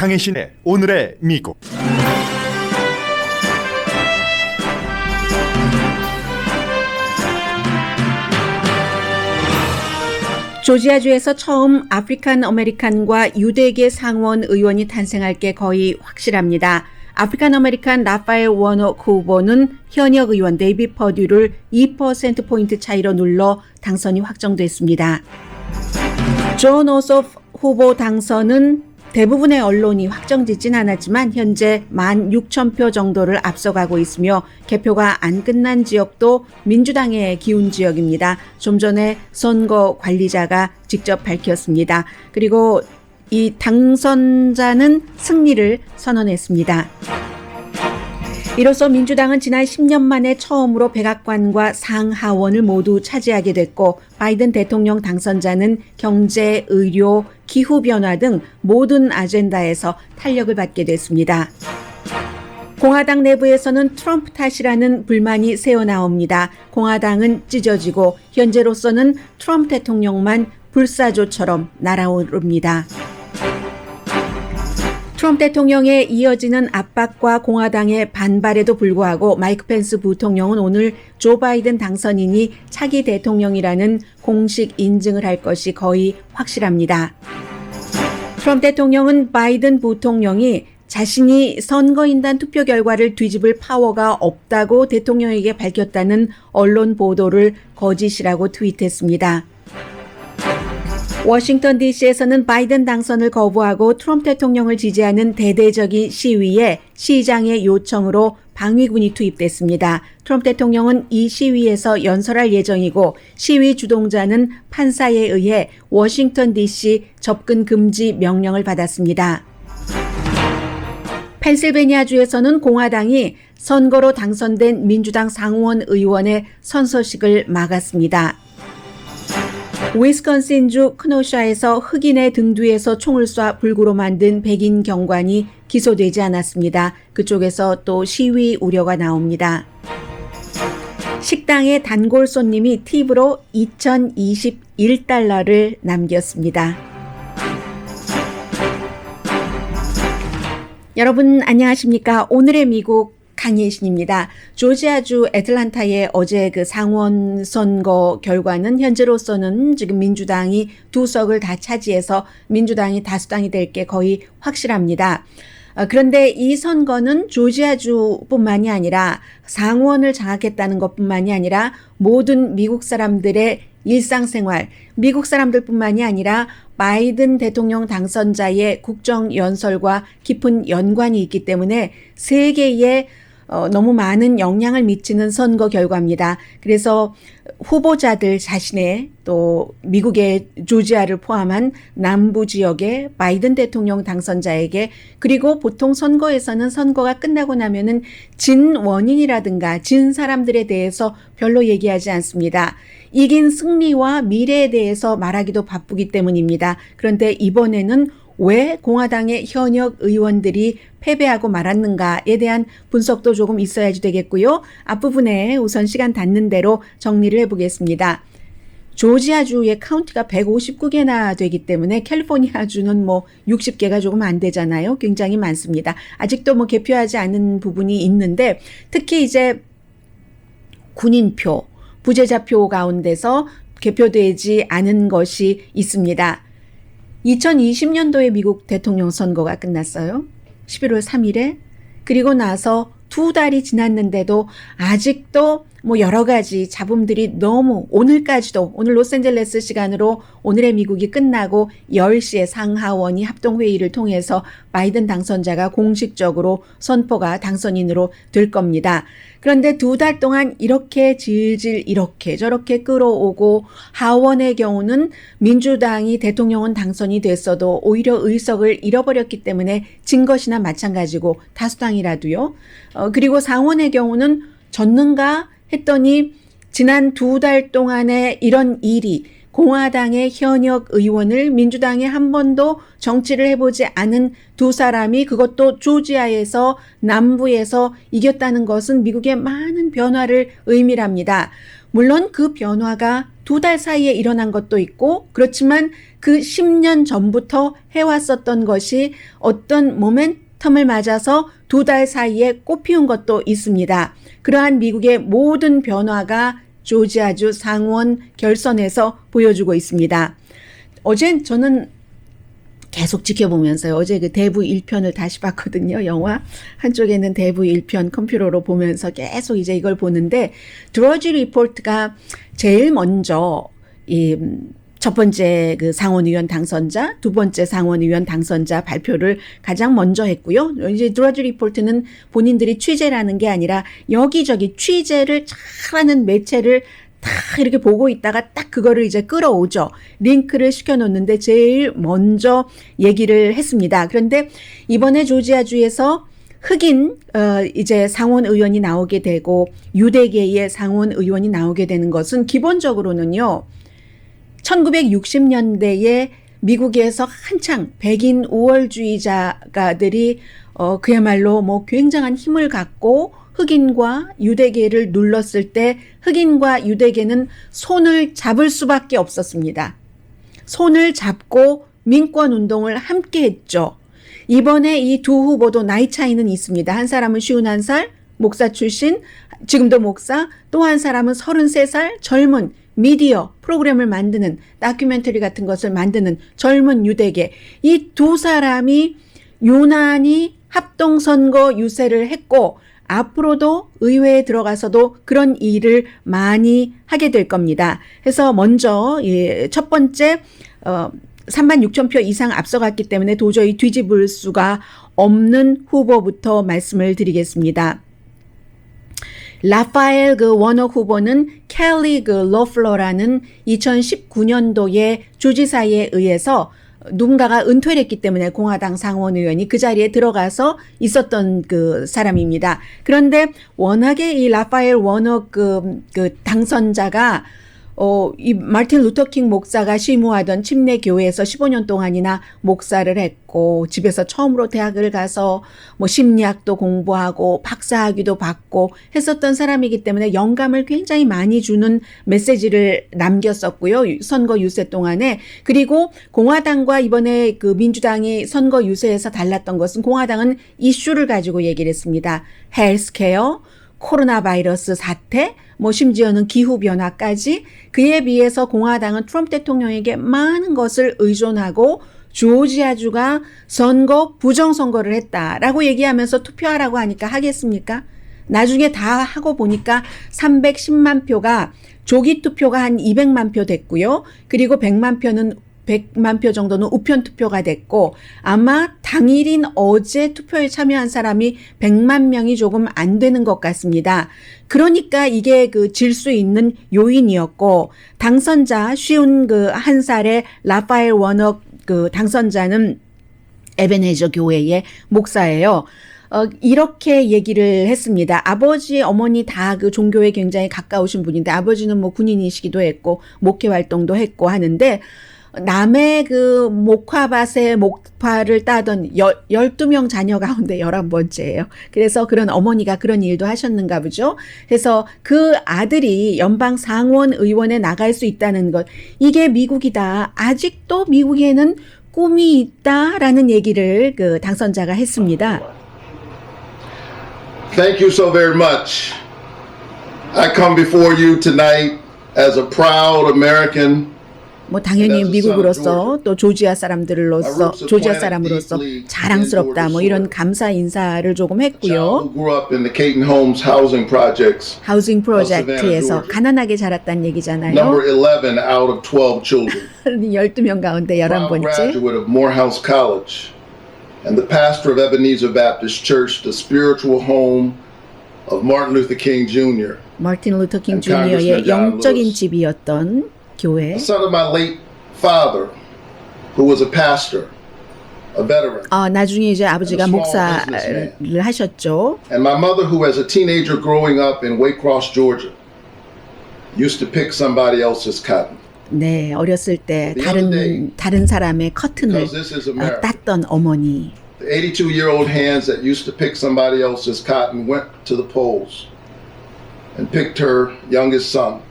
강혜신의 오늘의 미국. 조지아주에서 처음 아프리칸 아메리칸과 유대계 상원 의원이 탄생할 게 거의 확실합니다. 아프리칸 아메리칸 라파엘 워녹 후보는 현역 의원 데이빗 퍼듀를 2%포인트 차이로 눌러 당선이 확정됐습니다. 존 오소프 후보 당선은 대부분의 언론이 확정짓진 않았지만 현재 16,000표 정도를 앞서가고 있으며 개표가 안 끝난 지역도 민주당의 기운 지역입니다. 좀 전에 선거 관리자가 직접 밝혔습니다. 그리고 이 당선자는 승리를 선언했습니다. 이로써 민주당은 지난 10년 만에 처음으로 백악관과 상하원을 모두 차지하게 됐고 바이든 대통령 당선자는 경제, 의료, 기후변화 등 모든 아젠다에서 탄력을 받게 됐습니다. 공화당 내부에서는 트럼프 탓이라는 불만이 새어나옵니다. 공화당은 찢어지고 현재로서는 트럼프 대통령만 불사조처럼 날아오릅니다. 트럼프 대통령에 이어지는 압박과 공화당의 반발에도 불구하고 마이크 펜스 부통령은 오늘 조 바이든 당선인이 차기 대통령이라는 공식 인증을 할 것이 거의 확실합니다. 트럼프 대통령은 바이든 부통령이 자신이 선거인단 투표 결과를 뒤집을 파워가 없다고 대통령에게 밝혔다는 언론 보도를 거짓이라고 트윗했습니다. 워싱턴 DC에서는 바이든 당선을 거부하고 트럼프 대통령을 지지하는 대대적인 시위에 시장의 요청으로 방위군이 투입됐습니다. 트럼프 대통령은 이 시위에서 연설할 예정이고 시위 주동자는 판사에 의해 워싱턴 DC 접근 금지 명령을 받았습니다. 펜실베니아주에서는 공화당이 선거로 당선된 민주당 상원 의원의 선서식을 막았습니다. 위스콘신주 크노샤에서 흑인의 등 뒤에서 총을 쏴 불구로 만든 백인 경관이 기소되지 않았습니다. 그쪽에서 또 시위 우려가 나옵니다. 식당에 단골 손님이 팁으로 2,021달러를 남겼습니다. 여러분 안녕하십니까? 오늘의 미국 강예신입니다. 조지아주 애틀란타의 어제 그 상원 선거 결과는 현재로서는 지금 민주당이 2석을 다 차지해서 민주당이 다수당이 될 게 거의 확실합니다. 그런데 이 선거는 조지아주뿐만이 아니라 상원을 장악했다는 것뿐만이 아니라 모든 미국 사람들의 일상생활, 미국 사람들뿐만이 아니라 바이든 대통령 당선자의 국정연설과 깊은 연관이 있기 때문에 세계에 너무 많은 영향을 미치는 선거 결과입니다. 그래서 후보자들 자신의 또 미국의 조지아를 포함한 남부 지역의 바이든 대통령 당선자에게 그리고 보통 선거에서는 선거가 끝나고 나면은 진 원인이라든가 진 사람들에 대해서 별로 얘기하지 않습니다. 이긴 승리와 미래에 대해서 말하기도 바쁘기 때문입니다. 그런데 이번에는 왜 공화당의 현역 의원들이 패배하고 말았는가에 대한 분석도 조금 있어야지 되겠고요. 앞부분에 우선 시간 닿는 대로 정리를 해보겠습니다. 조지아주의 카운티가 159개나 되기 때문에 캘리포니아주는 60개가 조금 안 되잖아요. 굉장히 많습니다. 아직도 개표하지 않은 부분이 있는데 특히 이제 군인표, 부재자표 가운데서 개표되지 않은 것이 있습니다. 2020년도에 미국 대통령 선거가 끝났어요. 11월 3일에. 그리고 나서 2달이 지났는데도 아직도 여러 가지 잡음들이 너무 오늘까지도 오늘 로스앤젤레스 시간으로 오늘의 미국이 끝나고 10시에 상하원이 합동회의를 통해서 바이든 당선자가 공식적으로 선포가 당선인으로 될 겁니다. 그런데 2달 동안 이렇게 질질 이렇게 저렇게 끌어오고 하원의 경우는 민주당이 대통령은 당선이 됐어도 오히려 의석을 잃어버렸기 때문에 진 것이나 마찬가지고 다수당이라도요. 그리고 상원의 경우는 졌는가 했더니 지난 2달 동안에 이런 일이 공화당의 현역 의원을 민주당에 한 번도 정치를 해보지 않은 두 사람이 그것도 조지아에서 남부에서 이겼다는 것은 미국의 많은 변화를 의미합니다. 물론 그 변화가 2달 사이에 일어난 것도 있고 그렇지만 그 10년 전부터 해왔었던 것이 어떤 모멘텀을 맞아서 2달 사이에 꽃피운 것도 있습니다. 그러한 미국의 모든 변화가 조지아주 상원 결선에서 보여주고 있습니다. 어제 저는 계속 지켜보면서요. 어제 그 대부 1편을 다시 봤거든요. 영화. 한쪽에는 대부 1편 컴퓨터로 보면서 계속 이제 이걸 보는데 드러지 리포트가 제일 먼저 이 첫 번째 그 상원의원 당선자, 두 번째 상원의원 당선자 발표를 가장 먼저 했고요. 이제 드러지 리포트는 본인들이 취재라는 게 아니라 여기저기 취재를 잘하는 매체를 다 이렇게 보고 있다가 딱 그거를 이제 끌어오죠. 링크를 시켜놓는데 제일 먼저 얘기를 했습니다. 그런데 이번에 조지아주에서 흑인 이제 상원 의원이 나오게 되고 유대계의 상원 의원이 나오게 되는 것은 기본적으로는요. 1960년대에 미국에서 한창 백인 우월주의자가들이 그야말로 뭐 굉장한 힘을 갖고 흑인과 유대계를 눌렀을 때 흑인과 유대계는 손을 잡을 수밖에 없었습니다. 손을 잡고 민권운동을 함께 했죠. 이번에 이 두 후보도 나이 차이는 있습니다. 한 사람은 51살, 목사 출신, 지금도 목사, 또 한 사람은 33살, 젊은 미디어 프로그램을 만드는 다큐멘터리 같은 것을 만드는 젊은 유대계. 이 두 사람이 유난히 합동선거 유세를 했고 앞으로도 의회에 들어가서도 그런 일을 많이 하게 될 겁니다. 그래서 먼저 첫 번째 36,000표 이상 앞서갔기 때문에 도저히 뒤집을 수가 없는 후보부터 말씀을 드리겠습니다. 라파엘 그 워너 후보는 켈리 그 로플러라는 2019년도에 주지사에 의해서 누군가가 은퇴를 했기 때문에 공화당 상원의원이 그 자리에 들어가서 있었던 그 사람입니다. 그런데 워낙에 이 라파엘 워너 그 당선자가 이 마틴 루터킹 목사가 심우하던 침례 교회에서 15년 동안이나 목사를 했고 집에서 처음으로 대학을 가서 뭐 심리학도 공부하고 박사학위도 받고 했었던 사람이기 때문에 영감을 굉장히 많이 주는 메시지를 남겼었고요. 선거 유세 동안에. 그리고 공화당과 이번에 그 민주당이 선거 유세에서 달랐던 것은 공화당은 이슈를 가지고 얘기를 했습니다. 헬스케어, 코로나 바이러스 사태, 뭐 심지어는 기후변화까지. 그에 비해서 공화당은 트럼프 대통령에게 많은 것을 의존하고 조지아주가 선거 부정선거를 했다라고 얘기하면서 투표하라고 하니까 하겠습니까? 나중에 다 하고 보니까 310만 표가 조기 투표가 한 200만 표 됐고요. 그리고 100만 표 정도는 우편 투표가 됐고 아마 당일인 어제 투표에 참여한 사람이 100만 명이 조금 안 되는 것 같습니다. 그러니까 이게 그 질 수 있는 요인이었고 당선자 쉬운 그 한 살의 라파엘 워너 그 당선자는 에베네저 교회의 목사예요. 이렇게 얘기를 했습니다. 아버지, 어머니 다 그 종교에 굉장히 가까우신 분인데 아버지는 뭐 군인이시기도 했고 목회 활동도 했고 하는데 남의 그 목화밭에 목화를 따던 12명 자녀 가운데 11번째예요. 그래서 그런 어머니가 그런 일도 하셨는가 보죠. 그래서 그 아들이 연방 상원 의원에 나갈 수 있다는 것. 이게 미국이다. 아직도 미국에는 꿈이 있다라는 얘기를 그 당선자가 했습니다. Thank you so very much. I come before you tonight as a proud American. 뭐 당연히 미국으로서 또 조지아 사람들로서 조지아 사람으로서 자랑스럽다 뭐 이런 감사 인사를 조금 했고요. 하우징 프로젝트에서 가난하게 자랐다는 얘기잖아요. 12명 가운데 11번째. And the pastor of Ebenezer Baptist Church, the spiritual home of Martin Luther King Jr. 마틴 루터 킹 주니어의 영적인 집이었던 교회. The son of my late father, who was a pastor, a veteran. 나중에 이제 아버지가 목사를 하셨죠. And my mother, who as a teenager growing up in Waycross, Georgia, used to pick somebody else's cotton. 네, 어렸을 때 다른 사람의 커튼을 땄던 어머니. The 82-year-old hands that used to pick somebody else's cotton went to the polls and picked her youngest son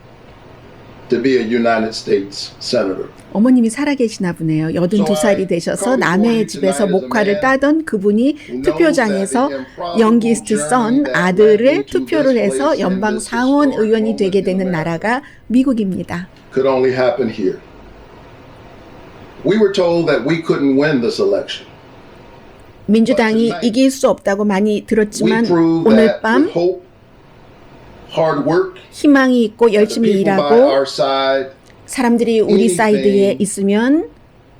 to be a United States senator. 어머님이 살아계시나 보네요. 82살이 되셔서 남의 집에서 목화를 따던 그분이 투표장에서 youngest son, 아들을 투표를 해서 연방 상원 의원이 되게 되는 나라가 미국입니다. Could only happen here. We were told that we couldn't win this election. 민주당이 이길 수 없다고 많이 We 들었지만 proved 오늘 that 밤 with hope, hard work, 희망이 있고 and the 열심히 people by 일하고 our side 사람들이 우리 사이드에 있으면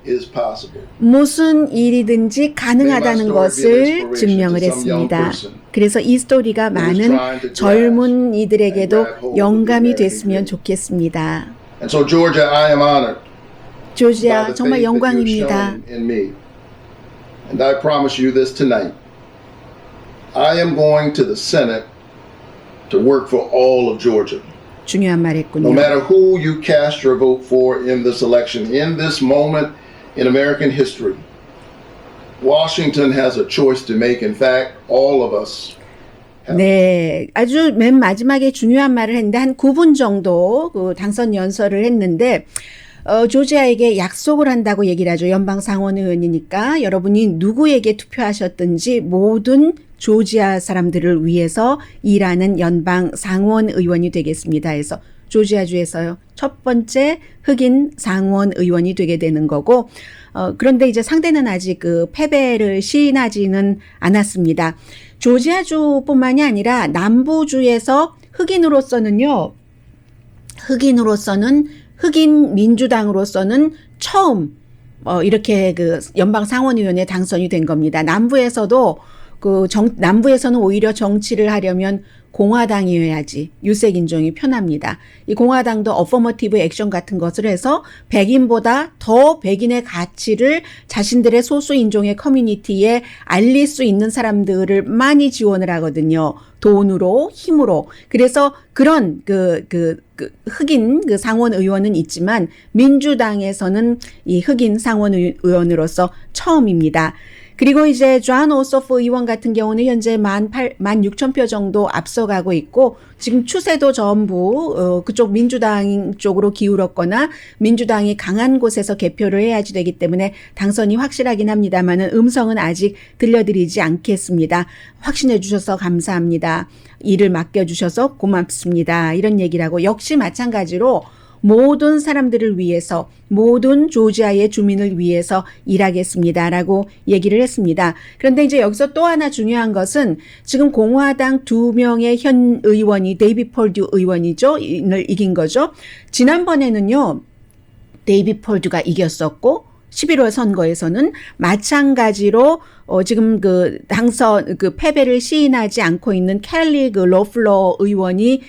is possible. 무슨 일이든지 가능하다는 것을 증명을 했습니다. 그래서 이 스토리가 많은 젊은 이들에게도 영감이 됐으면 좋겠습니다. And so, Georgia, I am honored by 조지아 the 정말 faith that you've 영광입니다. shown in me. And I promise you this tonight. I am going to the Senate to work for all of Georgia. 중요한 말 No 했군요. matter who you cast your vote for in this election, in this moment in American history, Washington has a choice to make. In fact, all of us. 네, 아주 맨 마지막에 중요한 말을 했는데 한 9분 정도 그 당선 연설을 했는데 조지아에게 약속을 한다고 얘기를 하죠. 연방 상원 의원이니까 여러분이 누구에게 투표하셨든지 모든 조지아 사람들을 위해서 일하는 연방 상원 의원이 되겠습니다. 해서 조지아주에서요. 첫 번째 흑인 상원 의원이 되게 되는 거고 그런데 이제 상대는 아직 그 패배를 시인하지는 않았습니다. 조지아주뿐만이 아니라 남부주에서 흑인으로서는 흑인 민주당으로서는 처음 이렇게 그 연방 상원의원에 당선이 된 겁니다. 남부에서도 남부에서는 오히려 정치를 하려면 공화당이어야지 유색 인종이 편합니다. 이 공화당도 어퍼머티브 액션 같은 것을 해서 백인보다 더 백인의 가치를 자신들의 소수 인종의 커뮤니티에 알릴 수 있는 사람들을 많이 지원을 하거든요. 돈으로, 힘으로. 그래서 그런 흑인 상원 의원은 있지만 민주당에서는 이 흑인 상원 의원으로서 처음입니다. 그리고 이제 존 오소프 의원 같은 경우는 현재 16,000표 정도 앞서가고 있고 지금 추세도 전부 그쪽 민주당 쪽으로 기울었거나 민주당이 강한 곳에서 개표를 해야지 되기 때문에 당선이 확실하긴 합니다만은 음성은 아직 들려드리지 않겠습니다. 확신해 주셔서 감사합니다. 일을 맡겨주셔서 고맙습니다. 이런 얘기를 하고 역시 마찬가지로 모든 사람들을 위해서 모든 조지아의 주민을 위해서 일하겠습니다라고 얘기를 했습니다. 그런데 이제 여기서 또 하나 중요한 것은 지금 공화당 2명의 현 의원이 데이빗 폴듀 의원이죠. 을 이긴 거죠. 지난번에는요. 데이빗 폴듀가 이겼었고 11월 선거에서는 마찬가지로 지금 패배를 시인하지 않고 있는 켈리 로플러 의원이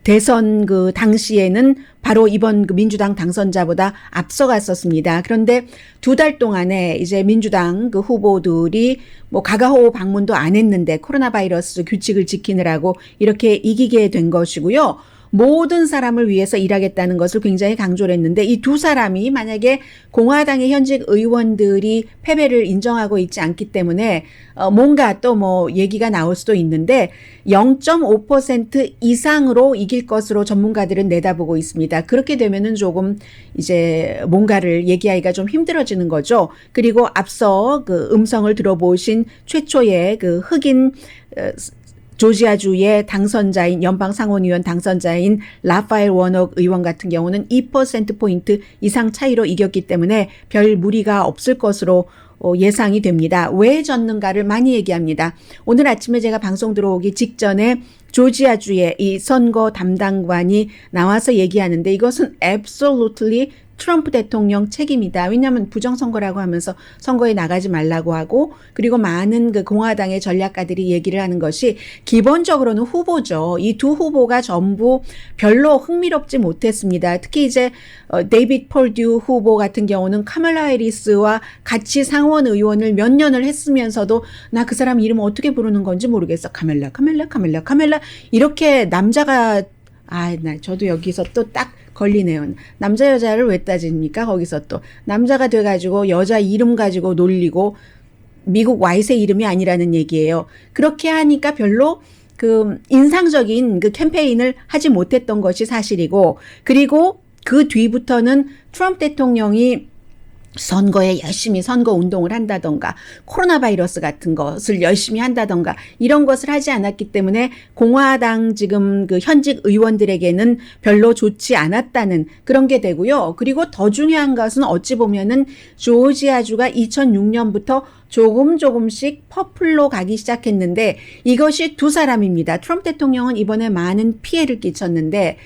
대선 당시에는 바로 이번 민주당 당선자보다 앞서갔었습니다. 그런데 2달 동안에 이제 민주당 후보들이 가가호 방문도 안 했는데 코로나 바이러스 규칙을 지키느라고 이렇게 이기게 된 것이고요. 모든 사람을 위해서 일하겠다는 것을 굉장히 강조를 했는데 이 두 사람이 만약에 공화당의 현직 의원들이 패배를 인정하고 있지 않기 때문에 뭔가 또 얘기가 나올 수도 있는데 0.5% 이상으로 이길 것으로 전문가들은 내다보고 있습니다. 그렇게 되면은 조금 이제 뭔가를 얘기하기가 좀 힘들어지는 거죠. 그리고 앞서 음성을 들어보신 최초의 흑인 조지아주의 당선자인 연방 상원의원 당선자인 라파엘 워녹 의원 같은 경우는 2%포인트 이상 차이로 이겼기 때문에 별 무리가 없을 것으로 예상이 됩니다. 왜 졌는가를 많이 얘기합니다. 오늘 아침에 제가 방송 들어오기 직전에 조지아주의 이 선거 담당관이 나와서 얘기하는데 이것은 absolutely 트럼프 대통령 책임이다. 왜냐하면 부정선거라고 하면서 선거에 나가지 말라고 하고 그리고 많은 공화당의 전략가들이 얘기를 하는 것이 기본적으로는 후보죠. 이 두 후보가 전부 별로 흥미롭지 못했습니다. 특히 이제 데이빗 폴듀 후보 같은 경우는 카멀라 해리스와 같이 상원 의원을 몇 년을 했으면서도 나 그 사람 이름 어떻게 부르는 건지 모르겠어. 카멜라 이렇게 남자가 저도 여기서 또 딱 걸리네요. 남자 여자를 왜 따집니까? 거기서 또 남자가 돼가지고 여자 이름 가지고 놀리고 미국 와이세 이름이 아니라는 얘기예요. 그렇게 하니까 별로 그 인상적인 그 캠페인을 하지 못했던 것이 사실이고, 그리고 그 뒤부터는 트럼프 대통령이 선거에 열심히 선거 운동을 한다던가 코로나 바이러스 같은 것을 열심히 한다던가 이런 것을 하지 않았기 때문에 공화당 지금 그 현직 의원들에게는 별로 좋지 않았다는 그런 게 되고요. 그리고 더 중요한 것은 어찌 보면은 조지아주가 2006년부터 조금씩 퍼플로 가기 시작했는데 이것이 두 사람입니다. 트럼프 대통령은 이번에 많은 피해를 끼쳤는데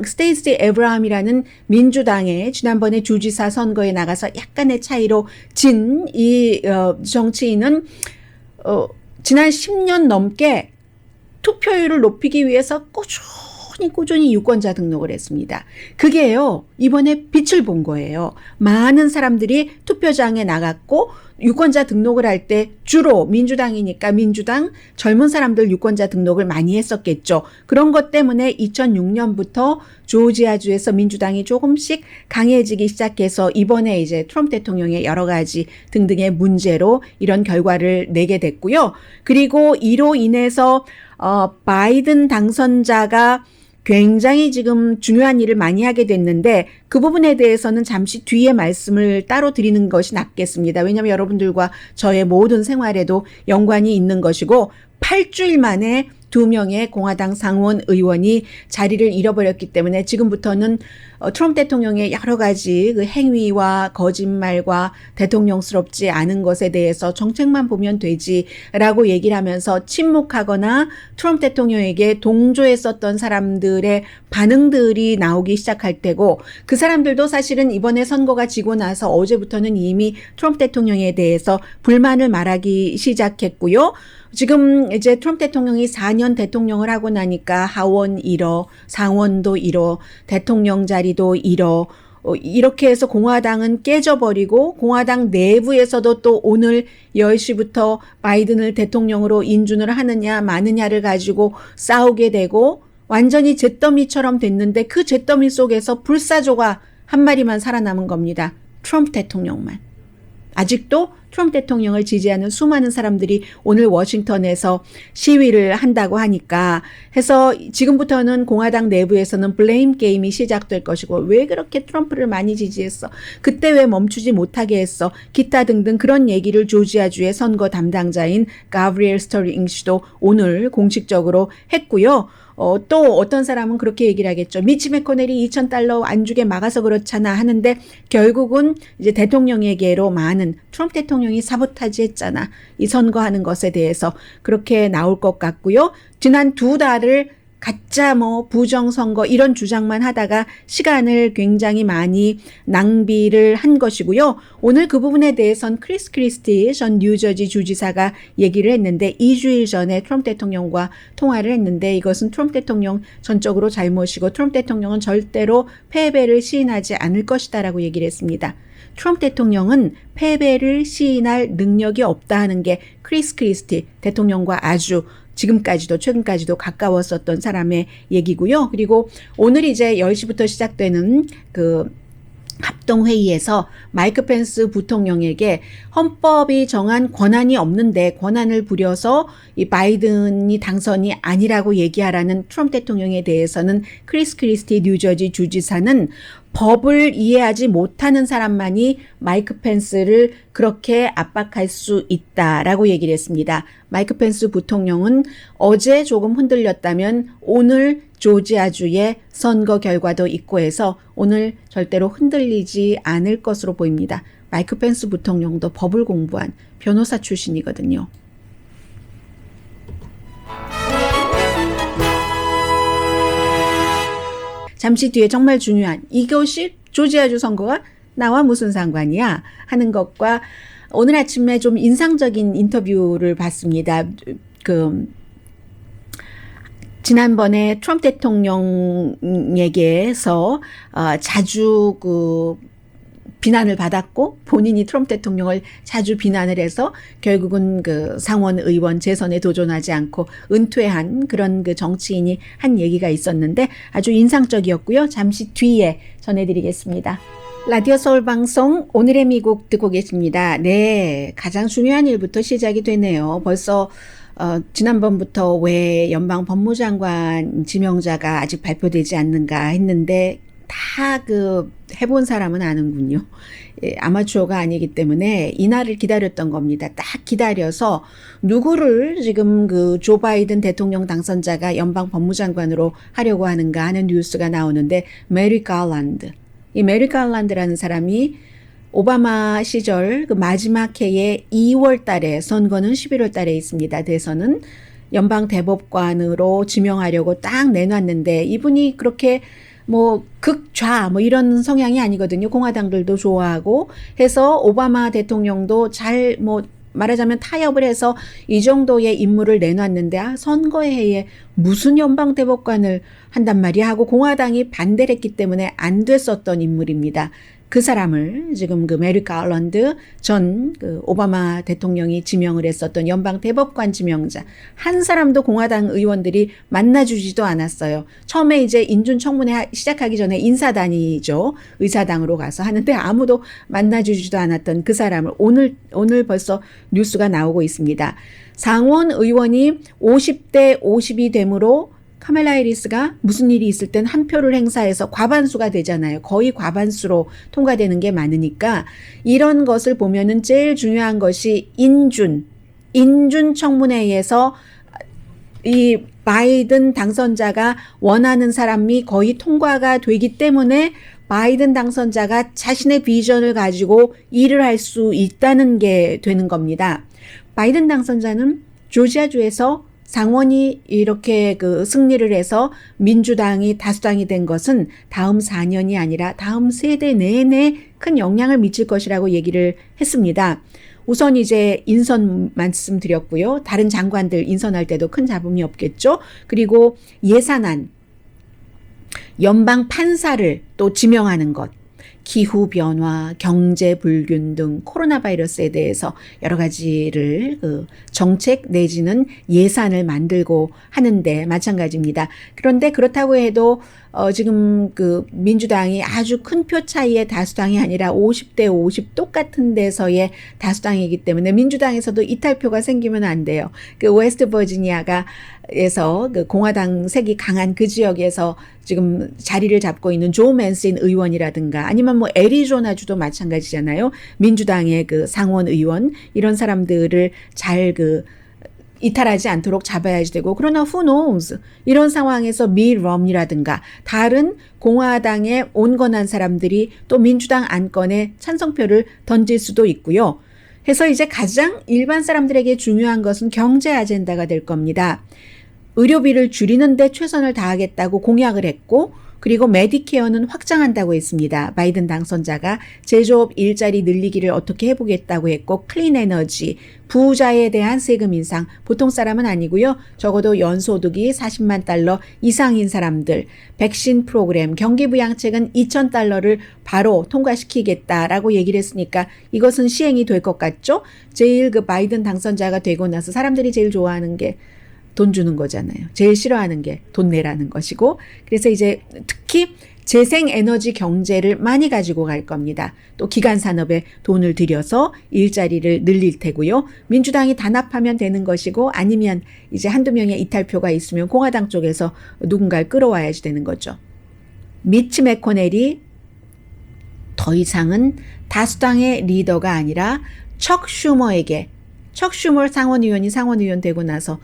스테이시 에브라함이라는 민주당의 지난번에 주지사 선거에 나가서 약간의 차이로 진 이 정치인은 지난 10년 넘게 투표율을 높이기 위해서 꾸준히 유권자 등록을 했습니다. 그게요, 이번에 빛을 본 거예요. 많은 사람들이 투표장에 나갔고 유권자 등록을 할 때 주로 민주당이니까 민주당 젊은 사람들 유권자 등록을 많이 했었겠죠. 그런 것 때문에 2006년부터 조지아주에서 민주당이 조금씩 강해지기 시작해서 이번에 이제 트럼프 대통령의 여러 가지 등등의 문제로 이런 결과를 내게 됐고요. 그리고 이로 인해서 바이든 당선자가 굉장히 지금 중요한 일을 많이 하게 됐는데 그 부분에 대해서는 잠시 뒤에 말씀을 따로 드리는 것이 낫겠습니다. 왜냐하면 여러분들과 저의 모든 생활에도 연관이 있는 것이고 8주일 만에 2명의 공화당 상원 의원이 자리를 잃어버렸기 때문에 지금부터는 트럼프 대통령의 여러 가지 그 행위와 거짓말과 대통령스럽지 않은 것에 대해서 정책만 보면 되지라고 얘기를 하면서 침묵하거나 트럼프 대통령에게 동조했었던 사람들의 반응들이 나오기 시작할 때고 그 사람들도 사실은 이번에 선거가 지고 나서 어제부터는 이미 트럼프 대통령에 대해서 불만을 말하기 시작했고요. 지금 이제 트럼프 대통령이 4년 대통령을 하고 나니까 하원 잃어, 상원도 잃어, 대통령 자리도 잃어, 이렇게 해서 공화당은 깨져버리고 공화당 내부에서도 또 오늘 10시부터 바이든을 대통령으로 인준을 하느냐 마느냐를 가지고 싸우게 되고 완전히 잿더미처럼 됐는데 그 잿더미 속에서 불사조가 한 마리만 살아남은 겁니다. 트럼프 대통령만. 아직도 트럼프 대통령을 지지하는 수많은 사람들이 오늘 워싱턴에서 시위를 한다고 하니까 해서 지금부터는 공화당 내부에서는 블레임 게임이 시작될 것이고 왜 그렇게 트럼프를 많이 지지했어? 그때 왜 멈추지 못하게 했어? 기타 등등 그런 얘기를 조지아주의 선거 담당자인 가브리엘 스터링시도 오늘 공식적으로 했고요. 또 어떤 사람은 그렇게 얘기를 하겠죠. 미치 매코넬이 $2,000 안 주게 막아서 그렇잖아 하는데 결국은 이제 대통령에게로 많은 트럼프 대통령이 사보타지 했잖아. 이 선거하는 것에 대해서 그렇게 나올 것 같고요. 지난 2달을 가짜 부정선거 이런 주장만 하다가 시간을 굉장히 많이 낭비를 한 것이고요. 오늘 그 부분에 대해선 크리스 크리스티 전 뉴저지 주지사가 얘기를 했는데 2주일 전에 트럼프 대통령과 통화를 했는데 이것은 트럼프 대통령 전적으로 잘못이고 트럼프 대통령은 절대로 패배를 시인하지 않을 것이다 라고 얘기를 했습니다. 트럼프 대통령은 패배를 시인할 능력이 없다 하는 게 크리스 크리스티 대통령과 아주 지금까지도 최근까지도 가까웠었던 사람의 얘기고요. 그리고 오늘 이제 10시부터 시작되는 그 합동회의에서 마이크 펜스 부통령에게 헌법이 정한 권한이 없는데 권한을 부려서 이 바이든이 당선이 아니라고 얘기하라는 트럼프 대통령에 대해서는 크리스 크리스티 뉴저지 주지사는 법을 이해하지 못하는 사람만이 마이크 펜스를 그렇게 압박할 수 있다라고 얘기를 했습니다. 마이크 펜스 부통령은 어제 조금 흔들렸다면 오늘 조지아주의 선거 결과도 있고 해서 오늘 절대로 흔들리지 않을 것으로 보입니다. 마이크 펜스 부통령도 법을 공부한 변호사 출신이거든요. 잠시 뒤에 정말 중요한 이것이 조지아주 선거가 나와 무슨 상관이야 하는 것과 오늘 아침에 좀 인상적인 인터뷰를 봤습니다. 지난번에 트럼프 대통령에게서 자주 비난을 받았고 본인이 트럼프 대통령을 자주 비난을 해서 결국은 그 상원 의원 재선에 도전하지 않고 은퇴한 그런 그 정치인이 한 얘기가 있었는데 아주 인상적이었고요. 잠시 뒤에 전해드리겠습니다. 라디오 서울 방송 오늘의 미국 듣고 계십니다. 네, 가장 중요한 일부터 시작이 되네요. 벌써 지난번부터 왜 연방 법무장관 지명자가 아직 발표되지 않는가 했는데 다 해본 사람은 아는군요. 예, 아마추어가 아니기 때문에 이날을 기다렸던 겁니다. 딱 기다려서 누구를 지금 조 바이든 대통령 당선자가 연방 법무장관으로 하려고 하는가 하는 뉴스가 나오는데 메리 갈란드. 이 메리 갈란드라는 사람이 오바마 시절 마지막 해에 2월 달에 선거는 11월 달에 있습니다. 대선은 연방 대법관으로 지명하려고 딱 내놨는데 이분이 그렇게 극좌 이런 성향이 아니거든요. 공화당들도 좋아하고 해서 오바마 대통령도 잘 말하자면 타협을 해서 이 정도의 인물을 내놨는데 선거의 해에 무슨 연방 대법관을 한단 말이야 하고 공화당이 반대를 했기 때문에 안 됐었던 인물입니다. 그 사람을 지금 메리 갈란드 전 오바마 대통령이 지명을 했었던 연방 대법관 지명자 한 사람도 공화당 의원들이 만나주지도 않았어요. 처음에 이제 인준 청문회 시작하기 전에 인사단이죠. 의사당으로 가서 하는데 아무도 만나주지도 않았던 그 사람을 오늘 벌써 뉴스가 나오고 있습니다. 상원 의원이 50대 50이 되므로 카멜라 해리스가 무슨 일이 있을 땐 한 표를 행사해서 과반수가 되잖아요. 거의 과반수로 통과되는 게 많으니까 이런 것을 보면은 제일 중요한 것이 인준 청문회에서 이 바이든 당선자가 원하는 사람이 거의 통과가 되기 때문에 바이든 당선자가 자신의 비전을 가지고 일을 할 수 있다는 게 되는 겁니다. 바이든 당선자는 조지아주에서 상원이 이렇게 승리를 해서 민주당이 다수당이 된 것은 다음 4년이 아니라 다음 세대 내내 큰 영향을 미칠 것이라고 얘기를 했습니다. 우선 이제 인선 말씀드렸고요. 다른 장관들 인선할 때도 큰 잡음이 없겠죠. 그리고 예산안, 연방 판사를 또 지명하는 것. 기후변화, 경제불균 등 코로나 바이러스에 대해서 여러 가지를 정책 내지는 예산을 만들고 하는데 마찬가지입니다. 그런데 그렇다고 해도 지금 민주당이 아주 큰 표 차이의 다수당이 아니라 50대 50 똑같은 데서의 다수당이기 때문에 민주당에서도 이탈표가 생기면 안 돼요. 웨스트 버지니아에서 공화당 색이 강한 그 지역에서 지금 자리를 잡고 있는 조 맨신 의원이라든가 아니면 애리조나주도 마찬가지잖아요. 민주당의 상원 의원 이런 사람들을 잘 이탈하지 않도록 잡아야지 되고 그러나 who knows 이런 상황에서 밋 럼니라든가 다른 공화당의 온건한 사람들이 또 민주당 안건에 찬성표를 던질 수도 있고요. 해서 이제 가장 일반 사람들에게 중요한 것은 경제 아젠다가 될 겁니다. 의료비를 줄이는 데 최선을 다하겠다고 공약을 했고 그리고 메디케어는 확장한다고 했습니다. 바이든 당선자가 제조업 일자리 늘리기를 어떻게 해보겠다고 했고 클린 에너지, 부자에 대한 세금 인상, 보통 사람은 아니고요. 적어도 연소득이 40만 달러 이상인 사람들, 백신 프로그램, 경기부양책은 2,000달러를 바로 통과시키겠다라고 얘기를 했으니까 이것은 시행이 될 것 같죠? 제일 바이든 당선자가 되고 나서 사람들이 제일 좋아하는 게 돈 주는 거잖아요. 제일 싫어하는 게 돈 내라는 것이고 그래서 이제 특히 재생에너지 경제를 많이 가지고 갈 겁니다. 또 기간산업에 돈을 들여서 일자리를 늘릴 테고요. 민주당이 단합하면 되는 것이고 아니면 이제 한두 명의 이탈표가 있으면 공화당 쪽에서 누군가를 끌어와야지 되는 거죠. 미치 매코넬이 더 이상은 다수당의 리더가 아니라 척 슈머 상원의원이 상원의원 되고 나서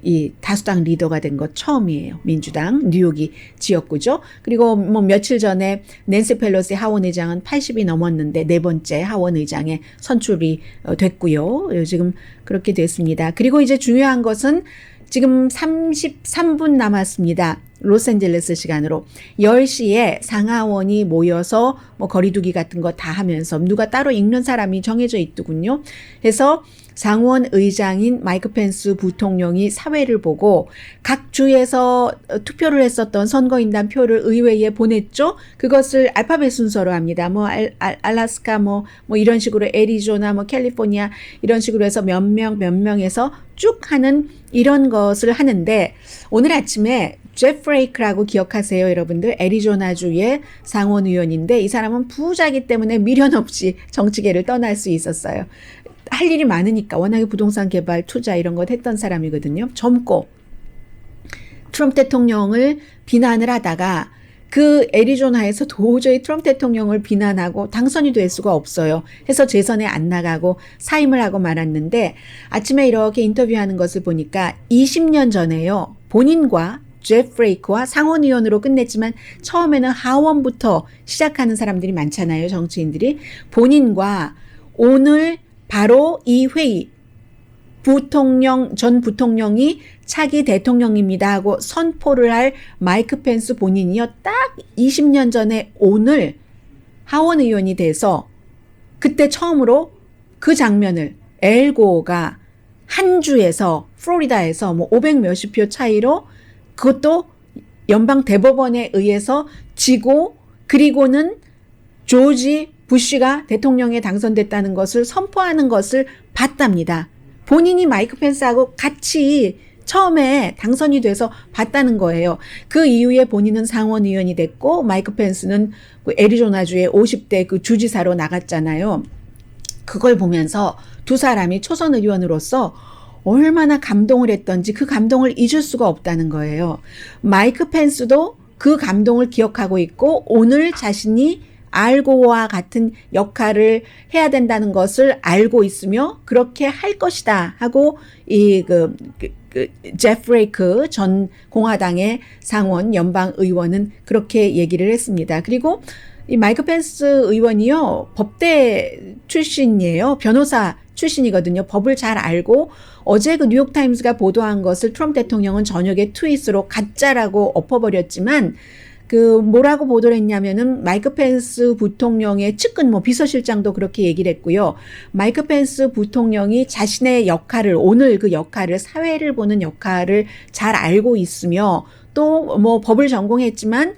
이 다수당 리더가 된 것 처음이에요. 민주당 뉴욕이 지역구죠. 그리고 며칠 전에 낸시 펠로시 하원의장은 80이 넘었는데 네 번째 하원의장에 선출이 됐고요. 지금 그렇게 됐습니다. 그리고 이제 중요한 것은 지금 33분 남았습니다. 로스앤젤레스 시간으로 10시에 상하원이 모여서 거리두기 같은 거 다 하면서 누가 따로 읽는 사람이 정해져 있더군요. 그래서 상원 의장인 마이크 펜스 부통령이 사회를 보고 각 주에서 투표를 했었던 선거인단 표를 의회에 보냈죠. 그것을 알파벳 순서로 합니다. 알래스카 이런 식으로 애리조나 캘리포니아 이런 식으로 해서 몇 명에서 쭉 하는 이런 것을 하는데 오늘 아침에 제프 레이크라고 기억하세요, 여러분들? 애리조나주의 상원 의원인데 이 사람은 부자기 때문에 미련 없이 정치계를 떠날 수 있었어요. 할 일이 많으니까 워낙에 부동산 개발, 투자 이런 것 했던 사람이거든요. 젊고 트럼프 대통령을 비난을 하다가 그 애리조나에서 도저히 트럼프 대통령을 비난하고 당선이 될 수가 없어요. 해서 재선에 안 나가고 사임을 하고 말았는데 아침에 이렇게 인터뷰하는 것을 보니까 20년 전에요. 본인과 제프 레이크와 상원의원으로 끝냈지만 처음에는 하원부터 시작하는 사람들이 많잖아요. 정치인들이. 본인과 오늘 바로 이 회의 전 부통령이 차기 대통령입니다 하고 선포를 할 마이크 펜스 본인이요. 딱 20년 전에 오늘 하원 의원이 돼서 그때 처음으로 그 장면을 엘고가 한 주에서 플로리다에서 뭐 500 몇십 표 차이로 그것도 연방 대법원에 의해서 지고 그리고는 조지 부시가 대통령에 당선됐다는 것을 선포하는 것을 봤답니다. 본인이 마이크 펜스하고 같이 처음에 당선이 돼서 봤다는 거예요. 그 이후에 본인은 상원 의원이 됐고 마이크 펜스는 그 애리조나주의 50대 그 주지사로 나갔잖아요. 그걸 보면서 두 사람이 초선 의원으로서 얼마나 감동을 했던지 그 감동을 잊을 수가 없다는 거예요. 마이크 펜스도 그 감동을 기억하고 있고 오늘 자신이 알고와 같은 역할을 해야 된다는 것을 알고 있으며 그렇게 할 것이다 하고 제프 레이크 전 공화당의 상원 연방 의원은 그렇게 얘기를 했습니다. 그리고 이 마이크 펜스 의원이요 법대 출신이에요. 변호사 출신이거든요. 법을 잘 알고 어제 그 뉴욕타임스가 보도한 것을 트럼프 대통령은 저녁에 트윗으로 가짜라고 엎어버렸지만 그 뭐라고 보도를 했냐면은 마이크 펜스 부통령의 측근 뭐 비서실장도 그렇게 얘기를 했고요. 마이크 펜스 부통령이 자신의 역할을 오늘 그 역할을 사회를 보는 역할을 잘 알고 있으며 또 뭐 법을 전공했지만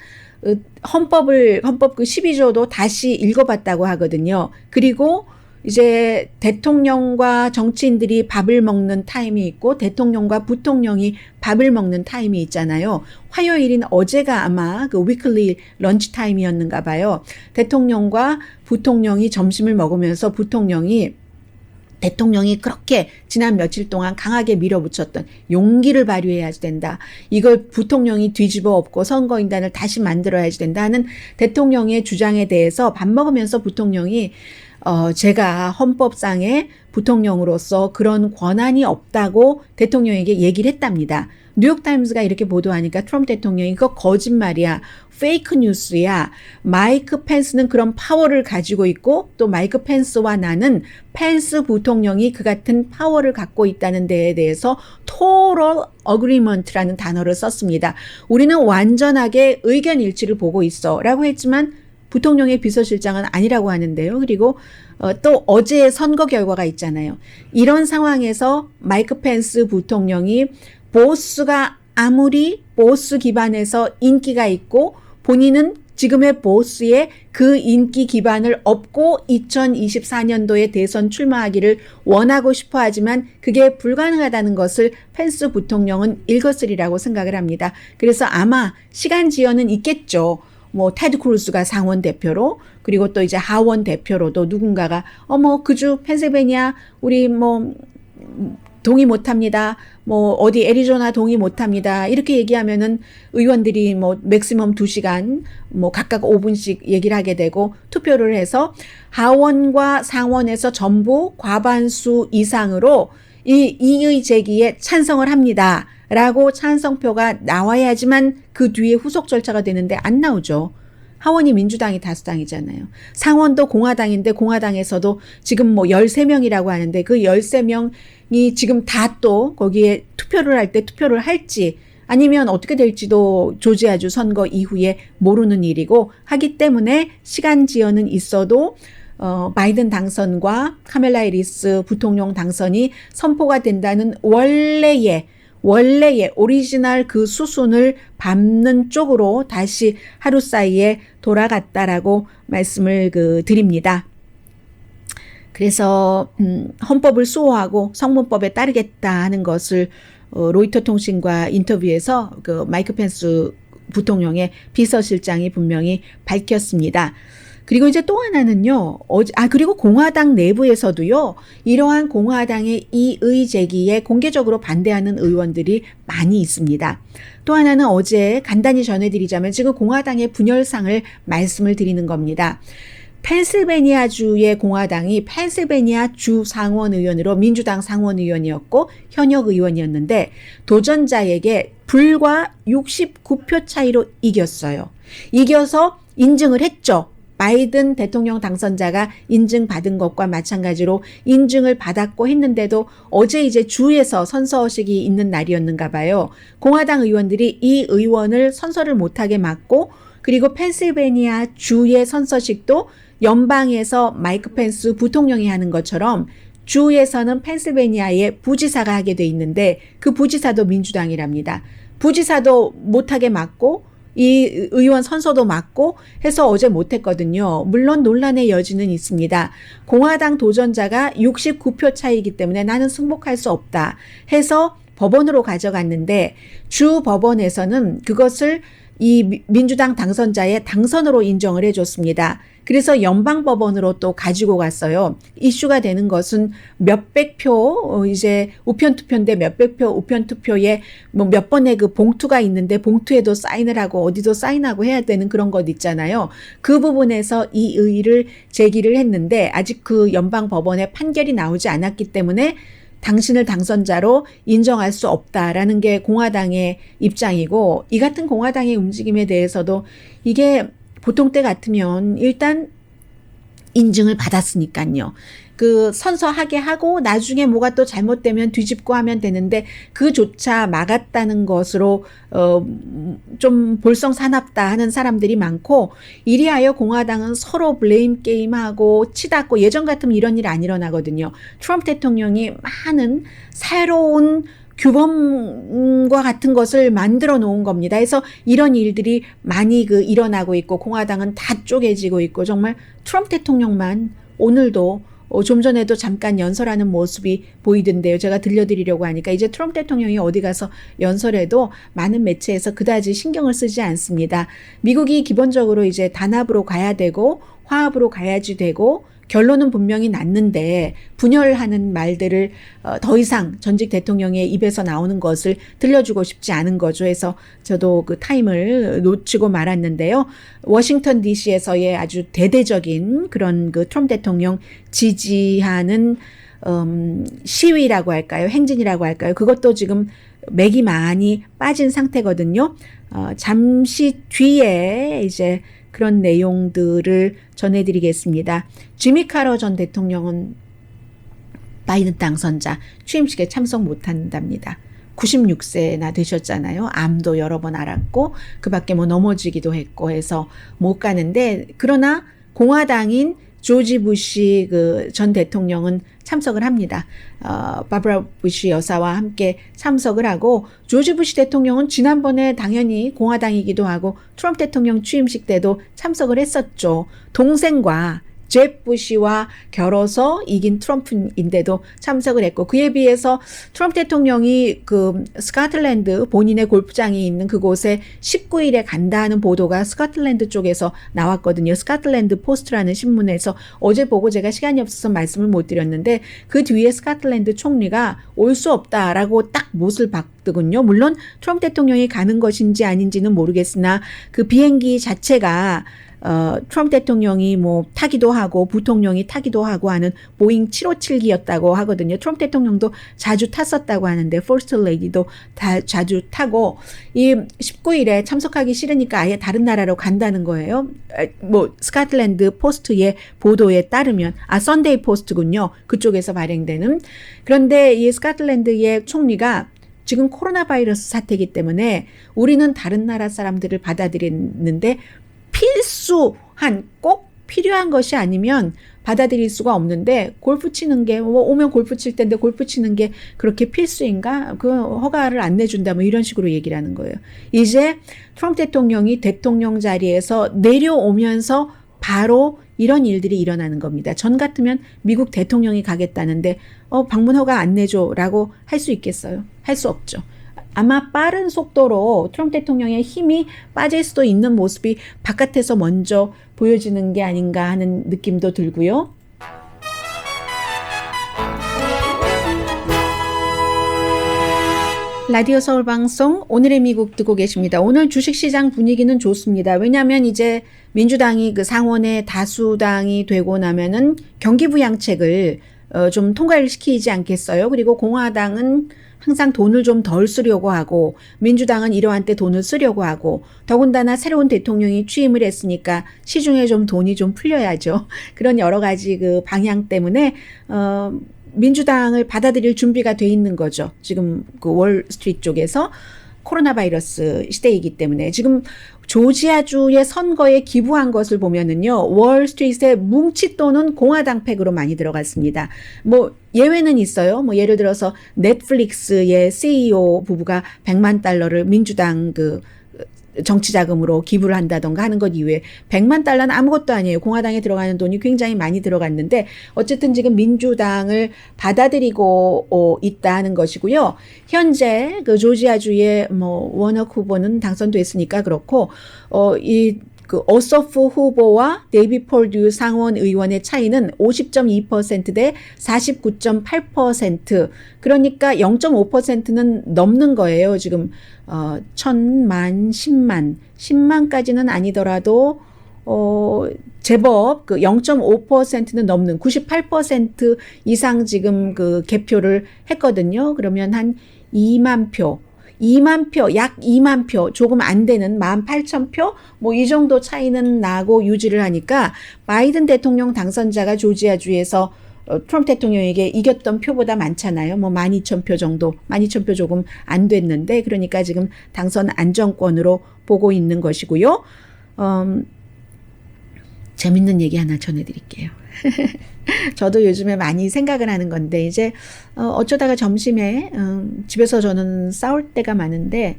헌법 그 12조도 다시 읽어봤다고 하거든요. 그리고 이제 대통령과 정치인들이 밥을 먹는 타임이 있고 대통령과 부통령이 밥을 먹는 타임이 있잖아요. 화요일인 어제가 아마 그 위클리 런치 타임이었는가 봐요. 대통령과 부통령이 점심을 먹으면서 부통령이 대통령이 그렇게 지난 며칠 동안 강하게 밀어붙였던 용기를 발휘해야지 된다. 이걸 부통령이 뒤집어 엎고 선거인단을 다시 만들어야지 된다는 대통령의 주장에 대해서 밥 먹으면서 부통령이 제가 헌법상의 부통령으로서 그런 권한이 없다고 대통령에게 얘기를 했답니다. 뉴욕타임스가 이렇게 보도하니까 트럼프 대통령이 그거 거짓말이야. 페이크 뉴스야. 마이크 펜스는 그런 파워를 가지고 있고 또 마이크 펜스와 나는 펜스 부통령이 그 같은 파워를 갖고 있다는 데에 대해서 total agreement라는 단어를 썼습니다. 우리는 완전하게 의견 일치를 보고 있어 라고 했지만 부통령의 비서실장은 아니라고 하는데요. 그리고 또 어제의 선거 결과가 있잖아요. 이런 상황에서 마이크 펜스 부통령이 보스가 아무리 보스 기반에서 인기가 있고 본인은 지금의 보스의 그 인기 기반을 업고 2024년도에 대선 출마하기를 원하고 싶어 하지만 그게 불가능하다는 것을 펜스 부통령은 읽었으리라고 생각을 합니다. 그래서 아마 시간 지연은 있겠죠. 뭐 테드 크루스가 상원 대표로 그리고 또 이제 하원 대표로도 누군가가 그주 펜실베니아 우리 뭐 동의 못합니다. 뭐 어디 애리조나 동의 못합니다. 이렇게 얘기하면은 의원들이 뭐 맥시멈 2시간 뭐 각각 5분씩 얘기를 하게 되고 투표를 해서 하원과 상원에서 전부 과반수 이상으로 이 이의 제기에 찬성을 합니다. 라고 찬성표가 나와야지만 그 뒤에 후속 절차가 되는데 안 나오죠. 하원이 민주당이 다수당이잖아요. 상원도 공화당인데 공화당에서도 지금 뭐 13명이라고 하는데 그 13명이 지금 다 또 거기에 투표를 할 때 투표를 할지 아니면 어떻게 될지도 조지아주 선거 이후에 모르는 일이고 하기 때문에 시간 지연은 있어도 바이든 당선과 카멜라 해리스 부통령 당선이 선포가 된다는 원래의 오리지널 그 수순을 밟는 쪽으로 다시 하루 사이에 돌아갔다라고 말씀을 드립니다. 그래서 헌법을 수호하고 성문법에 따르겠다 하는 것을 로이터 통신과 인터뷰에서 그 마이크 펜스 부통령의 비서실장이 분명히 밝혔습니다. 그리고 이제 또 하나는요, 그리고 공화당 내부에서도요, 이러한 공화당의 이 의제기에 공개적으로 반대하는 의원들이 많이 있습니다. 또 하나는 어제 간단히 전해드리자면 지금 공화당의 분열상을 말씀을 드리는 겁니다. 펜실베니아주의 공화당이 펜실베니아 주 상원의원으로 민주당 상원의원이었고 현역 의원이었는데 도전자에게 불과 69표 차이로 이겼어요. 이겨서 인증을 했죠. 바이든 대통령 당선자가 인증받은 것과 마찬가지로 인증을 받았고 했는데도 어제 이제 주에서 선서식이 있는 날이었는가 봐요. 공화당 의원들이 이 의원을 선서를 못하게 막고 그리고 펜실베니아 주의 선서식도 연방에서 마이크 펜스 부통령이 하는 것처럼 주에서는 펜실베니아의 부지사가 하게 돼 있는데 그 부지사도 민주당이랍니다. 부지사도 못하게 막고 이 의원 선서도 막고 해서 어제 못했거든요. 물론 논란의 여지는 있습니다. 공화당 도전자가 69표 차이기 때문에 나는 승복할 수 없다 해서 법원으로 가져갔는데 주 법원에서는 그것을 이 민주당 당선자의 당선으로 인정을 해줬습니다. 그래서 연방법원으로 또 가지고 갔어요. 이슈가 되는 것은 몇백 표, 이제 우편투표인데 몇백 표 우편투표에 뭐 몇 번의 그 봉투가 있는데 봉투에도 사인을 하고 어디도 사인하고 해야 되는 그런 것 있잖아요. 그 부분에서 이 의의를 제기를 했는데 아직 그 연방법원의 판결이 나오지 않았기 때문에 당신을 당선자로 인정할 수 없다라는 게 공화당의 입장이고 이 같은 공화당의 움직임에 대해서도 이게 보통 때 같으면 일단 인증을 받았으니까요. 그 선서하게 하고 나중에 뭐가 또 잘못되면 뒤집고 하면 되는데 그조차 막았다는 것으로 좀 볼썽사납다 하는 사람들이 많고 이리하여 공화당은 서로 블레임 게임하고 치닫고 예전 같으면 이런 일 안 일어나거든요. 트럼프 대통령이 많은 새로운 규범과 같은 것을 만들어 놓은 겁니다. 그래서 이런 일들이 많이 일어나고 있고 공화당은 다 쪼개지고 있고 정말 트럼프 대통령만 오늘도 좀 전에도 잠깐 연설하는 모습이 보이던데요. 제가 들려드리려고 하니까 이제 트럼프 대통령이 어디 가서 연설해도 많은 매체에서 그다지 신경을 쓰지 않습니다. 미국이 기본적으로 이제 단합으로 가야 되고 화합으로 가야지 되고 결론은 분명히 났는데 분열하는 말들을 더 이상 전직 대통령의 입에서 나오는 것을 들려주고 싶지 않은 거죠. 해서 저도 그 타임을 놓치고 말았는데요. 워싱턴 DC에서의 아주 대대적인 그런 그 트럼프 대통령 지지하는 시위라고 할까요? 행진이라고 할까요? 그것도 지금 맥이 많이 빠진 상태거든요. 잠시 뒤에 이제 그런 내용들을 전해드리겠습니다. 지미 카러 전 대통령은 바이든 당선자 취임식에 참석 못한답니다. 96세나 되셨잖아요. 암도 여러 번 앓았고 그 밖에 뭐 넘어지기도 했고 해서 못 가는데 그러나 공화당인 조지 부시 그 전 대통령은 참석을 합니다. 바브라 부시 여사와 함께 참석을 하고 조지 부시 대통령은 지난번에 당연히 공화당이기도 하고 트럼프 대통령 취임식 때도 참석을 했었죠. 동생과 잽 부시와 겨뤄서 이긴 트럼프인데도 참석을 했고 그에 비해서 트럼프 대통령이 그 스코틀랜드 본인의 골프장이 있는 그곳에 19일에 간다 하는 보도가 스코틀랜드 쪽에서 나왔거든요. 스코틀랜드 포스트라는 신문에서 어제 보고 제가 시간이 없어서 말씀을 못 드렸는데 그 뒤에 스코틀랜드 총리가 올 수 없다라고 딱 못을 박더군요. 물론 트럼프 대통령이 가는 것인지 아닌지는 모르겠으나 그 비행기 자체가 트럼프 대통령이 뭐 타기도 하고 부통령이 타기도 하고 하는 보잉 757기였다고 하거든요. 트럼프 대통령도 자주 탔었다고 하는데 퍼스트 레이디도 다 자주 타고 이 19일에 참석하기 싫으니까 아예 다른 나라로 간다는 거예요. 뭐 스코틀랜드 포스트의 보도에 따르면 선데이 포스트군요. 그쪽에서 발행되는. 그런데 이 스코틀랜드의 총리가 지금 코로나 바이러스 사태이기 때문에 우리는 다른 나라 사람들을 받아들이는데 필수한 꼭 필요한 것이 아니면 받아들일 수가 없는데 골프 치는 게 오면 골프 칠 텐데 골프 치는 게 그렇게 필수인가? 그 허가를 안 내준다 뭐 이런 식으로 얘기를 하는 거예요. 이제 트럼프 대통령이 대통령 자리에서 내려오면서 바로 이런 일들이 일어나는 겁니다. 전 같으면 미국 대통령이 가겠다는데 방문 허가 안 내줘라고 할 수 있겠어요? 할 수 없죠. 아마 빠른 속도로 트럼프 대통령의 힘이 빠질 수도 있는 모습이 바깥에서 먼저 보여지는 게 아닌가 하는 느낌도 들고요. 라디오 서울 방송 오늘의 미국 듣고 계십니다. 오늘 주식시장 분위기는 좋습니다. 왜냐하면 이제 민주당이 그 상원의 다수당이 되고 나면은 경기부양책을 좀 통과를 시키지 않겠어요. 그리고 공화당은 항상 돈을 좀 덜 쓰려고 하고 민주당은 이러한 때 돈을 쓰려고 하고 더군다나 새로운 대통령이 취임을 했으니까 시중에 좀 돈이 좀 풀려야죠. 그런 여러 가지 그 방향 때문에 민주당을 받아들일 준비가 돼 있는 거죠. 지금 그 월스트리트 쪽에서 코로나 바이러스 시대이기 때문에 지금 조지아주의 선거에 기부한 것을 보면은요, 월스트리트의 뭉칫돈은 공화당 팩으로 많이 들어갔습니다. 뭐 예외는 있어요. 뭐 예를 들어서 넷플릭스의 CEO 부부가 100만 달러를 민주당 그 정치 자금으로 기부를 한다던가 하는 것 이외에 100만 달러는 아무것도 아니에요. 공화당에 들어가는 돈이 굉장히 많이 들어갔는데 어쨌든 지금 민주당을 받아들이고 있다는 것이고요. 현재 그 조지아주의 뭐 워낙 후보는 당선됐으니까 그렇고 그 오소프 후보와 데이비 폴듀 상원 의원의 차이는 50.2% 대 49.8%. 그러니까 0.5%는 넘는 거예요. 지금 1000만, 10만까지는 아니더라도 제법 그 0.5%는 넘는 98% 이상 지금 그 개표를 했거든요. 그러면 한 2만 표. 약 2만 표, 조금 안 되는 18,000표, 뭐 이 정도 차이는 나고 유지를 하니까 바이든 대통령 당선자가 조지아주에서 트럼프 대통령에게 이겼던 표보다 많잖아요. 뭐 12,000표 정도, 12,000표 조금 안 됐는데, 그러니까 지금 당선 안정권으로 보고 있는 것이고요. 재밌는 얘기 하나 전해드릴게요. 저도 요즘에 많이 생각을 하는 건데 이제 어쩌다가 점심에 집에서 저는 싸울 때가 많은데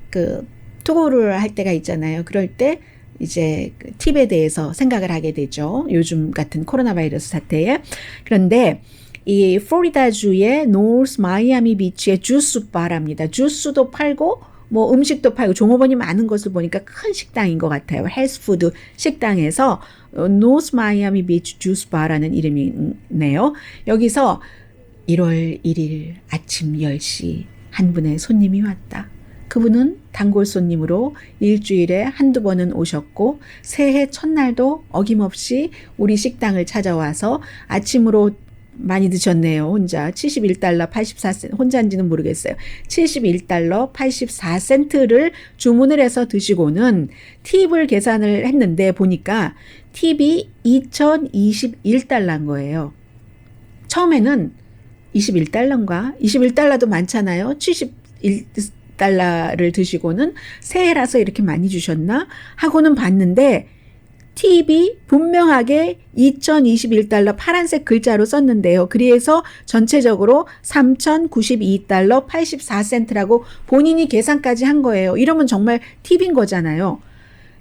그 토크를 할 때가 있잖아요. 그럴 때 이제 그 팁에 대해서 생각을 하게 되죠. 요즘 같은 코로나 바이러스 사태에. 그런데 이 플로리다주의 노스 마이애미 비치의 주스 바랍니다. 주스도 팔고 뭐 음식도 팔고 종업원이 많은 것을 보니까 큰 식당인 것 같아요. 헬스푸드 식당에서 노스 마이애미 비치 주스 바라는 이름이네요. 여기서 1월 1일 아침 10시 한 분의 손님이 왔다. 그분은 단골 손님으로 일주일에 한두 번은 오셨고 새해 첫날도 어김없이 우리 식당을 찾아와서 아침으로 많이 드셨네요. 혼자 71달러 84센트, 혼자인지는 모르겠어요. 71달러 84센트를 주문을 해서 드시고는 팁을 계산을 했는데 보니까 팁이 2021달러인 거예요. 처음에는 21달러인가? 21달러도 많잖아요. 71달러를 드시고는 새해라서 이렇게 많이 주셨나? 하고는 봤는데 팁이 분명하게 2021달러 파란색 글자로 썼는데요. 그래서 전체적으로 3,092달러 84센트라고 본인이 계산까지 한 거예요. 이러면 정말 팁인 거잖아요.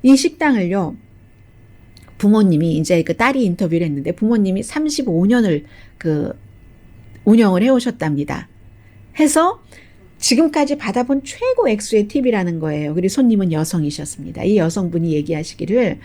이 식당을요. 부모님이 이제 그 딸이 인터뷰를 했는데 부모님이 35년을 그 운영을 해오셨답니다. 해서 지금까지 받아본 최고 액수의 팁이라는 거예요. 그리고 손님은 여성이셨습니다. 이 여성분이 얘기하시기를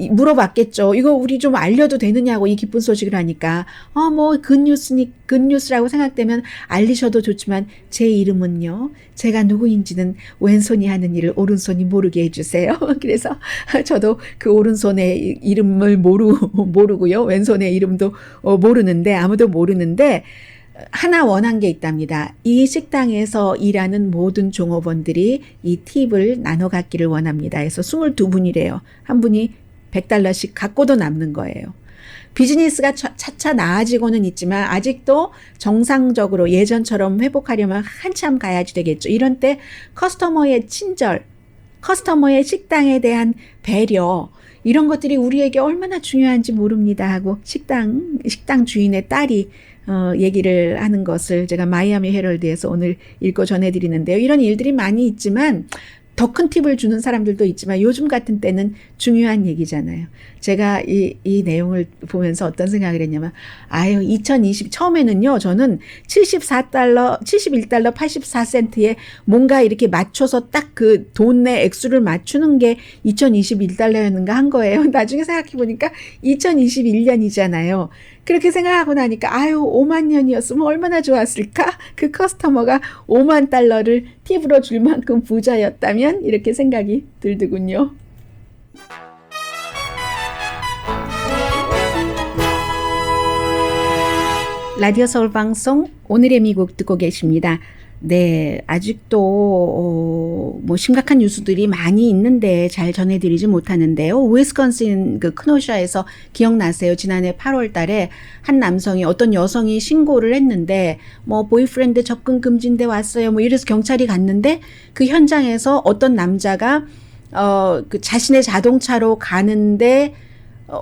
물어봤겠죠. 이거 우리 좀 알려도 되느냐고 이 기쁜 소식을 하니까 뭐 굿뉴스라고 생각되면 알리셔도 좋지만 제 이름은요. 제가 누구인지는 왼손이 하는 일을 오른손이 모르게 해주세요. 그래서 저도 그 오른손의 이름을 모르고요. 왼손의 이름도 모르는데 아무도 모르는데 하나 원한 게 있답니다. 이 식당에서 일하는 모든 종업원들이 이 팁을 나눠 갖기를 원합니다. 그래서 22분이래요. 한 분이 100달러씩 갖고도 남는 거예요. 비즈니스가 차차 나아지고는 있지만 아직도 정상적으로 예전처럼 회복하려면 한참 가야지 되겠죠. 이런 때 커스터머의 친절, 커스터머의 식당에 대한 배려, 이런 것들이 우리에게 얼마나 중요한지 모릅니다 하고 식당 주인의 딸이 얘기를 하는 것을 제가 마이애미 헤럴드에서 오늘 읽고 전해드리는데요. 이런 일들이 많이 있지만 더 큰 팁을 주는 사람들도 있지만 요즘 같은 때는 중요한 얘기잖아요. 제가 이 내용을 보면서 어떤 생각을 했냐면, 아유, 2020, 처음에는요, 저는 71달러 84센트에 뭔가 이렇게 맞춰서 딱 그 돈의 액수를 맞추는 게 2021달러였는가 한 거예요. 나중에 생각해보니까 2021년이잖아요. 그렇게 생각하고 나니까, 아유, 5만 년이었으면 얼마나 좋았을까? 그 커스터머가 5만 달러를 팁으로 줄 만큼 부자였다면? 이렇게 생각이 들더군요. 라디오 서울 방송 오늘의 미국 듣고 계십니다. 네, 아직도 뭐 심각한 뉴스들이 많이 있는데 잘 전해드리지 못하는데요. 위스콘신 그 크노샤에서 기억나세요? 지난해 8월 달에 한 남성이 어떤 여성이 신고를 했는데 뭐 보이프렌드 접근 금지인데 왔어요. 뭐 이래서 경찰이 갔는데 그 현장에서 어떤 남자가 그 자신의 자동차로 가는데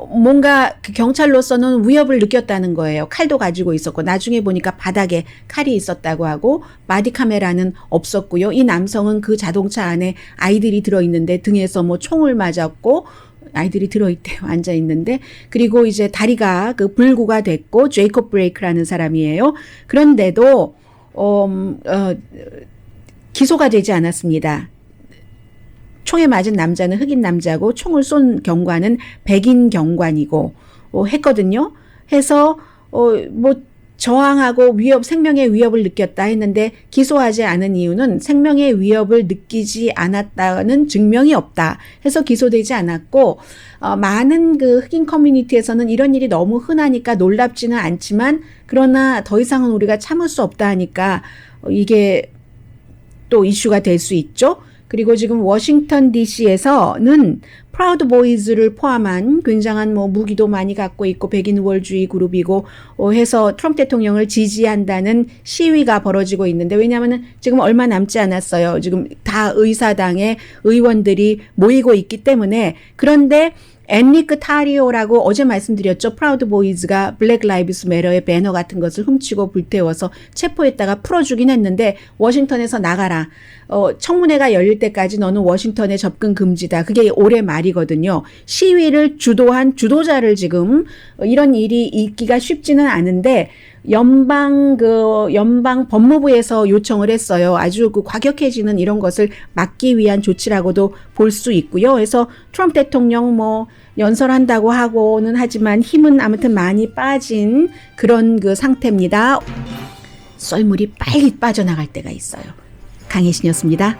뭔가 그 경찰로서는 위협을 느꼈다는 거예요. 칼도 가지고 있었고 나중에 보니까 바닥에 칼이 있었다고 하고 바디 카메라는 없었고요. 이 남성은 그 자동차 안에 아이들이 들어있는데 등에서 뭐 총을 맞았고 아이들이 들어있대요. 앉아있는데 그리고 이제 다리가 그 불구가 됐고 제이콥 브레이크라는 사람이에요. 그런데도 기소가 되지 않았습니다. 총에 맞은 남자는 흑인 남자고 총을 쏜 경관은 백인 경관이고 했거든요. 해서 뭐 저항하고 생명의 위협을 느꼈다 했는데 기소하지 않은 이유는 생명의 위협을 느끼지 않았다는 증명이 없다 해서 기소되지 않았고 많은 그 흑인 커뮤니티에서는 이런 일이 너무 흔하니까 놀랍지는 않지만 그러나 더 이상은 우리가 참을 수 없다 하니까 이게 또 이슈가 될 수 있죠. 그리고 지금 워싱턴 DC에서는 프라우드 보이즈를 포함한 굉장한 뭐 무기도 많이 갖고 있고 백인 우월주의 그룹이고 해서 트럼프 대통령을 지지한다는 시위가 벌어지고 있는데 왜냐하면 지금 얼마 남지 않았어요. 지금 다 의사당의 의원들이 모이고 있기 때문에 그런데 앤리크 타리오라고 어제 말씀드렸죠. 프라우드 보이즈가 블랙 라이브스 매러의 배너 같은 것을 훔치고 불태워서 체포했다가 풀어주긴 했는데 워싱턴에서 나가라. 청문회가 열릴 때까지 너는 워싱턴에 접근 금지다. 그게 올해 말이거든요. 시위를 주도한 주도자를 지금 이런 일이 있기가 쉽지는 않은데 연방 법무부에서 요청을 했어요. 아주 그 과격해지는 이런 것을 막기 위한 조치라고도 볼 수 있고요. 그래서 트럼프 대통령 뭐 연설한다고 하고는 하지만 힘은 아무튼 많이 빠진 그런 그 상태입니다. 썰물이 빨리 빠져나갈 때가 있어요. 강혜신이었습니다.